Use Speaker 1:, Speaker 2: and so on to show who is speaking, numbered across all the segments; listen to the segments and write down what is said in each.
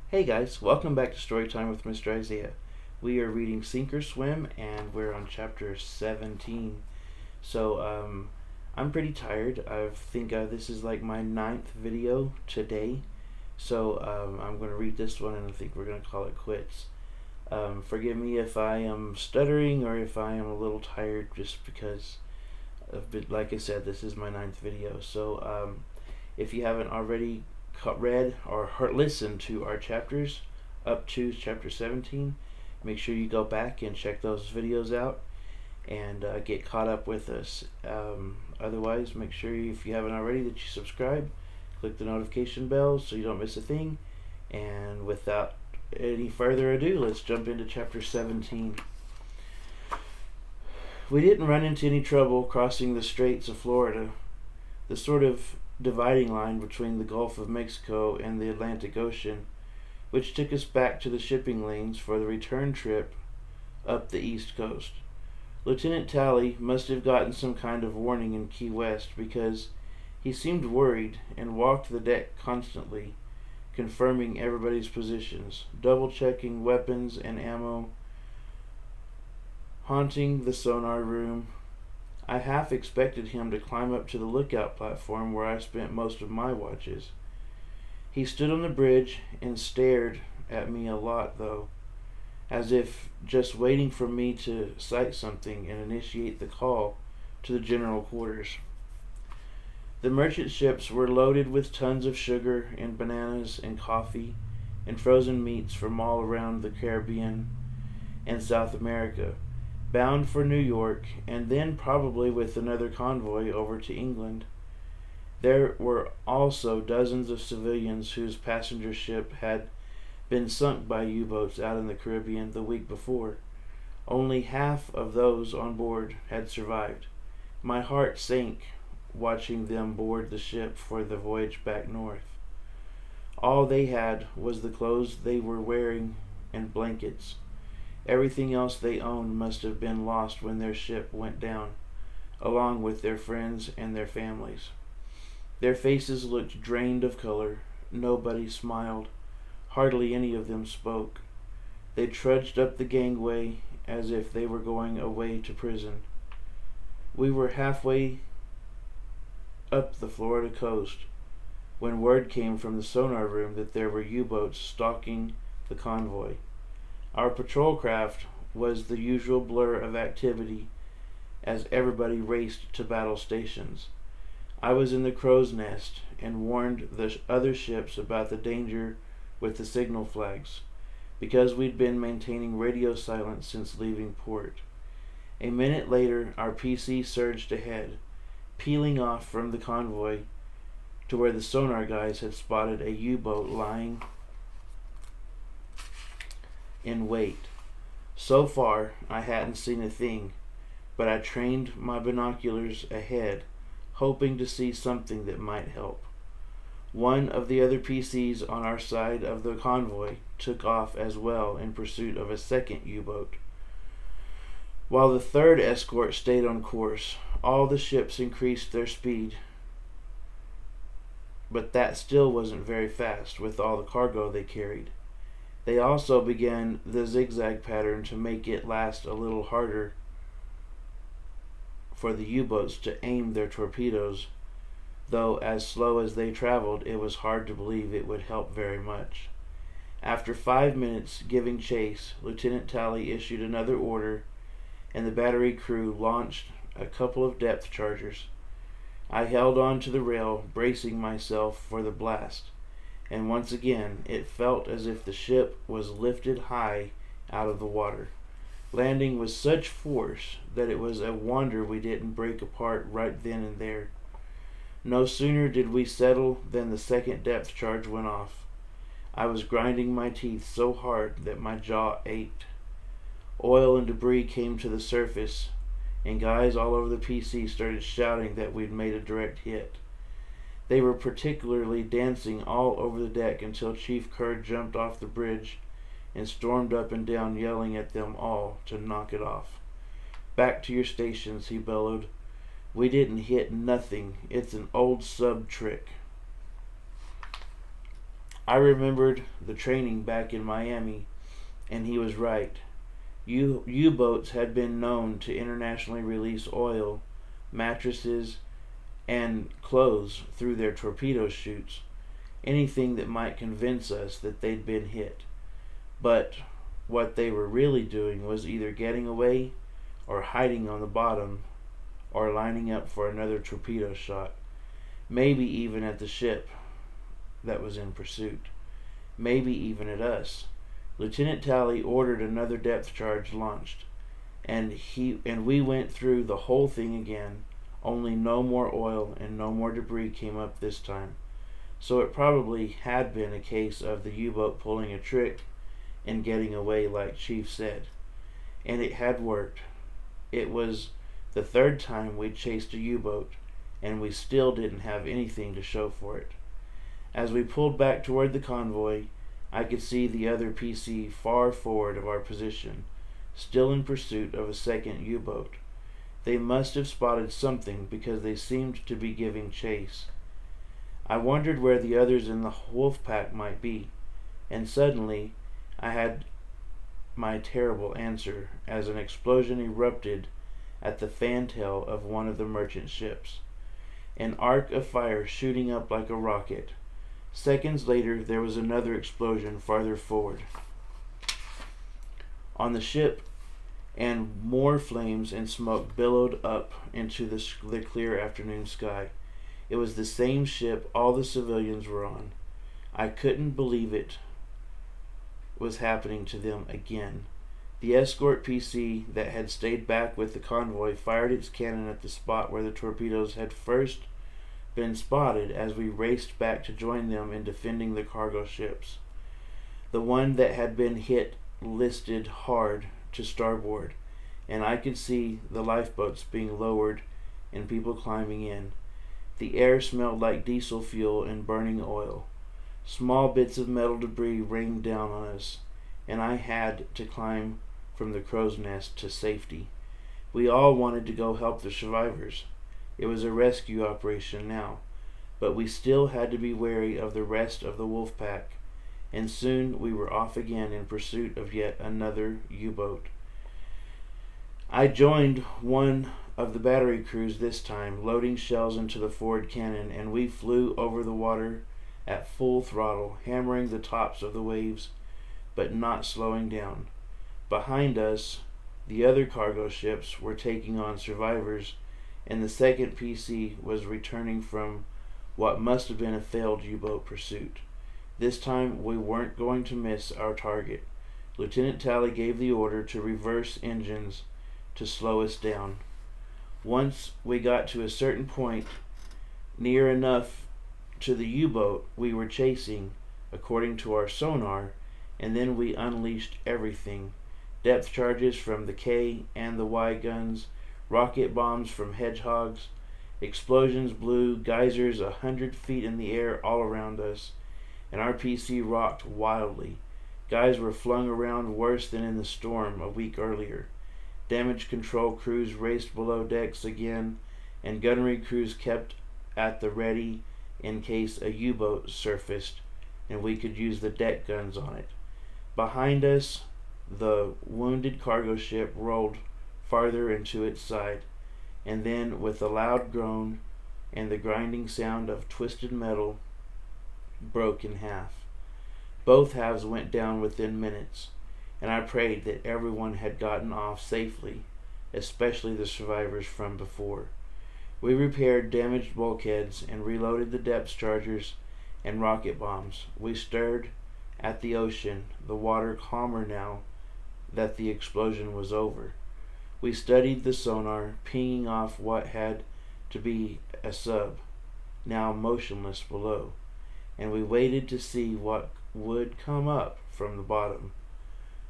Speaker 1: Hey guys, welcome back to Storytime with Mr. Isaiah. We are reading Sink or Swim and we're on chapter 17. I'm pretty tired. I think this is like my ninth video today. I'm going to read this one and I think we're going to call it quits. Forgive me if I am stuttering or if I am a little tired just because, like I said, this is my ninth video. If you haven't already read or listened to our chapters up to chapter 17, make sure you go back and check those videos out and get caught up with us. Otherwise, make sure if you haven't already that you subscribe, click the notification bell so you don't miss a thing. And without any further ado, let's jump into chapter 17. We didn't run into any trouble crossing the Straits of Florida, the sort of dividing line between the Gulf of Mexico and the Atlantic Ocean, which took us back to the shipping lanes for the return trip up the East Coast. Lieutenant Tally must have gotten some kind of warning in Key West because he seemed worried and walked the deck constantly, confirming everybody's positions, double-checking weapons and ammo, haunting the sonar room. I half expected him to climb up to the lookout platform where I spent most of my watches. He stood on the bridge and stared at me a lot, though, as if just waiting for me to sight something and initiate the call to the general quarters. The merchant ships were loaded with tons of sugar and bananas and coffee and frozen meats from all around the Caribbean and South America, bound for New York, and then probably with another convoy over to England. There were also dozens of civilians whose passenger ship had been sunk by U-boats out in the Caribbean the week before. Only half of those on board had survived. My heart sank watching them board the ship for the voyage back north. All they had was the clothes they were wearing and blankets. Everything else they owned must have been lost when their ship went down, along with their friends and their families. Their faces looked drained of color. Nobody smiled. Hardly any of them spoke. They trudged up the gangway as if they were going away to prison. We were halfway up the Florida coast when word came from the sonar room that there were U-boats stalking the convoy. Our patrol craft was the usual blur of activity as everybody raced to battle stations. I was in the crow's nest and warned the other ships about the danger with the signal flags, because we'd been maintaining radio silence since leaving port. A minute later, our PC surged ahead, peeling off from the convoy to where the sonar guys had spotted a U-boat lying in wait. So far, I hadn't seen a thing, but I trained my binoculars ahead, hoping to see something that might help. One of the other PCs on our side of the convoy took off as well in pursuit of a second U-boat, while the third escort stayed on course. All the ships increased their speed, but that still wasn't very fast with all the cargo they carried. They also began the zigzag pattern to make it last a little harder for the U-boats to aim their torpedoes, though as slow as they traveled, it was hard to believe it would help very much. After 5 minutes giving chase, Lieutenant Tally issued another order, and the battery crew launched a couple of depth chargers. I held on to the rail, bracing myself for the blast, and once again it felt as if the ship was lifted high out of the water, landing with such force that it was a wonder we didn't break apart right then and there. No sooner did we settle than the second depth charge went off. I was grinding my teeth so hard that my jaw ached. Oil and debris came to the surface, and guys all over the PC started shouting that we'd made a direct hit. They were particularly dancing all over the deck until Chief Kerr jumped off the bridge and stormed up and down yelling at them all to knock it off. "Back to your stations," he bellowed. "We didn't hit nothing. It's an old sub trick." I remembered the training back in Miami, and he was right. U-boats had been known to internationally release oil, mattresses, and clothes through their torpedo chutes, anything that might convince us that they'd been hit. But what they were really doing was either getting away or hiding on the bottom or lining up for another torpedo shot, maybe even at the ship that was in pursuit, maybe even at us. Lieutenant Talley ordered another depth charge launched, and we went through the whole thing again, only no more oil and no more debris came up this time. So it probably had been a case of the U-boat pulling a trick and getting away like Chief said. And it had worked. It was the third time we'd chased a U-boat, and we still didn't have anything to show for it. As we pulled back toward the convoy, I could see the other PC far forward of our position, still in pursuit of a second U-boat. They must have spotted something because they seemed to be giving chase. I wondered where the others in the wolf pack might be, and suddenly I had my terrible answer as an explosion erupted at the fantail of one of the merchant ships. An arc of fire shooting up like a rocket. Seconds later, there was another explosion farther forward on the ship, and more flames and smoke billowed up into the clear afternoon sky. It was the same ship all the civilians were on. I couldn't believe it was happening to them again. The escort PC that had stayed back with the convoy fired its cannon at the spot where the torpedoes had first been spotted as we raced back to join them in defending the cargo ships. The one that had been hit listed hard to starboard, and I could see the lifeboats being lowered and people climbing in. The air smelled like diesel fuel and burning oil. Small bits of metal debris rained down on us, and I had to climb from the crow's nest to safety. We all wanted to go help the survivors. It was a rescue operation now, but we still had to be wary of the rest of the wolf pack, and soon we were off again in pursuit of yet another U-boat. I joined one of the battery crews this time, loading shells into the forward cannon, and we flew over the water at full throttle, hammering the tops of the waves, but not slowing down. Behind us, the other cargo ships were taking on survivors, and the second PC was returning from what must have been a failed U-boat pursuit. This time we weren't going to miss our target. Lieutenant Talley gave the order to reverse engines to slow us down. Once we got to a certain point, near enough to the U-boat we were chasing, according to our sonar, and then we unleashed everything. Depth charges from the K and the Y guns, rocket bombs from Hedgehogs, explosions blew geysers 100 feet in the air all around us, and our PC rocked wildly. Guys were flung around worse than in the storm a week earlier. Damage control crews raced below decks again, and gunnery crews kept at the ready in case a U-boat surfaced and we could use the deck guns on it. Behind us, the wounded cargo ship rolled farther into its side, and then, with a loud groan and the grinding sound of twisted metal, broke in half. Both halves went down within minutes, and I prayed that everyone had gotten off safely, especially the survivors from before. We repaired damaged bulkheads and reloaded the depth chargers and rocket bombs. We stared at the ocean, the water calmer now that the explosion was over. We studied the sonar, pinging off what had to be a sub, now motionless below, and we waited to see what would come up from the bottom.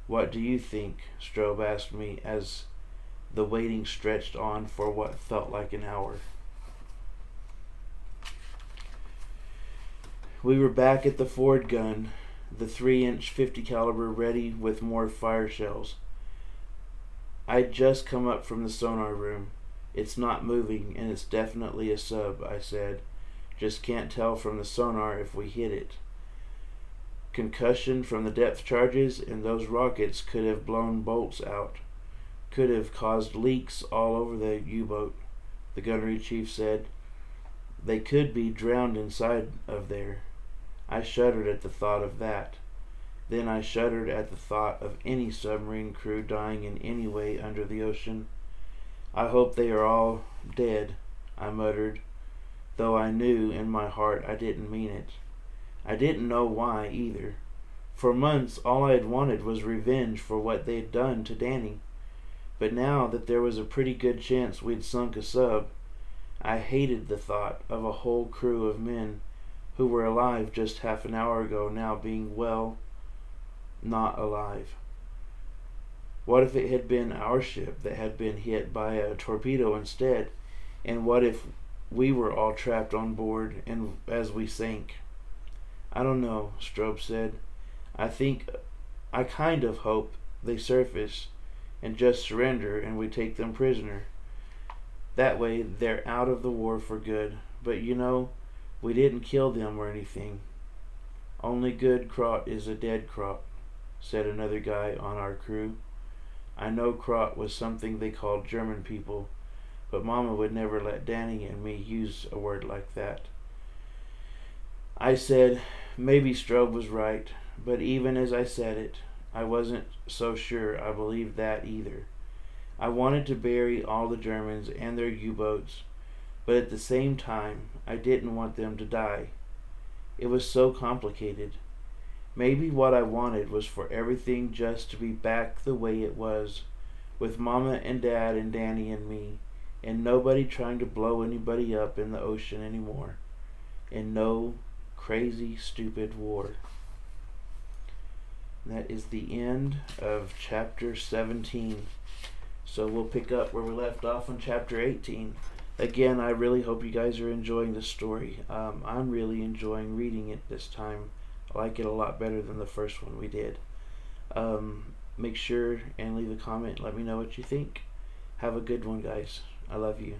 Speaker 1: "What do you think?" Strobe asked me as the waiting stretched on for what felt like an hour. We were back at the forward gun, the 3-inch 50 caliber ready with more fire shells. I'd just come up from the sonar room. "It's not moving, and it's definitely a sub," I said. "Just can't tell from the sonar if we hit it." concussion from the depth charges, and those rockets could have blown bolts out, could have caused leaks all over the U-boat, the gunnery chief said. They could be drowned inside of there. I shuddered at the thought of that. Then I shuddered at the thought of any submarine crew dying in any way under the ocean. I hope they are all dead, I muttered, though I knew in my heart I didn't mean it. I didn't know why, either. For months, all I had wanted was revenge for what they had done to Danny. But now that there was a pretty good chance we'd sunk a sub, I hated the thought of a whole crew of men who were alive just half an hour ago now being, well, not alive. What if it had been our ship that had been hit by a torpedo instead? And what if we were all trapped on board and as we sank? I don't know, Strobe said. I kind of hope they surface and just surrender and we take them prisoner. That way they're out of the war for good. But we didn't kill them or anything. Only good Krot is a dead Krot, said another guy on our crew. I know Krot was something they called German people, but Mama would never let Danny and me use a word like that. I said maybe Strobe was right, but even as I said it, I wasn't so sure I believed that either. I wanted to bury all the Germans and their U-boats, but at the same time, I didn't want them to die. It was so complicated. Maybe what I wanted was for everything just to be back the way it was, with Mama and Dad and Danny and me, and nobody trying to blow anybody up in the ocean anymore, and no crazy, stupid war. That is the end of chapter 17. So we'll pick up where we left off on chapter 18. Again, I really hope you guys are enjoying this story. I'm really enjoying reading it this time. I like it a lot better than the first one we did. Make sure and leave a comment. Let me know what you think. Have a good one, guys. I love you.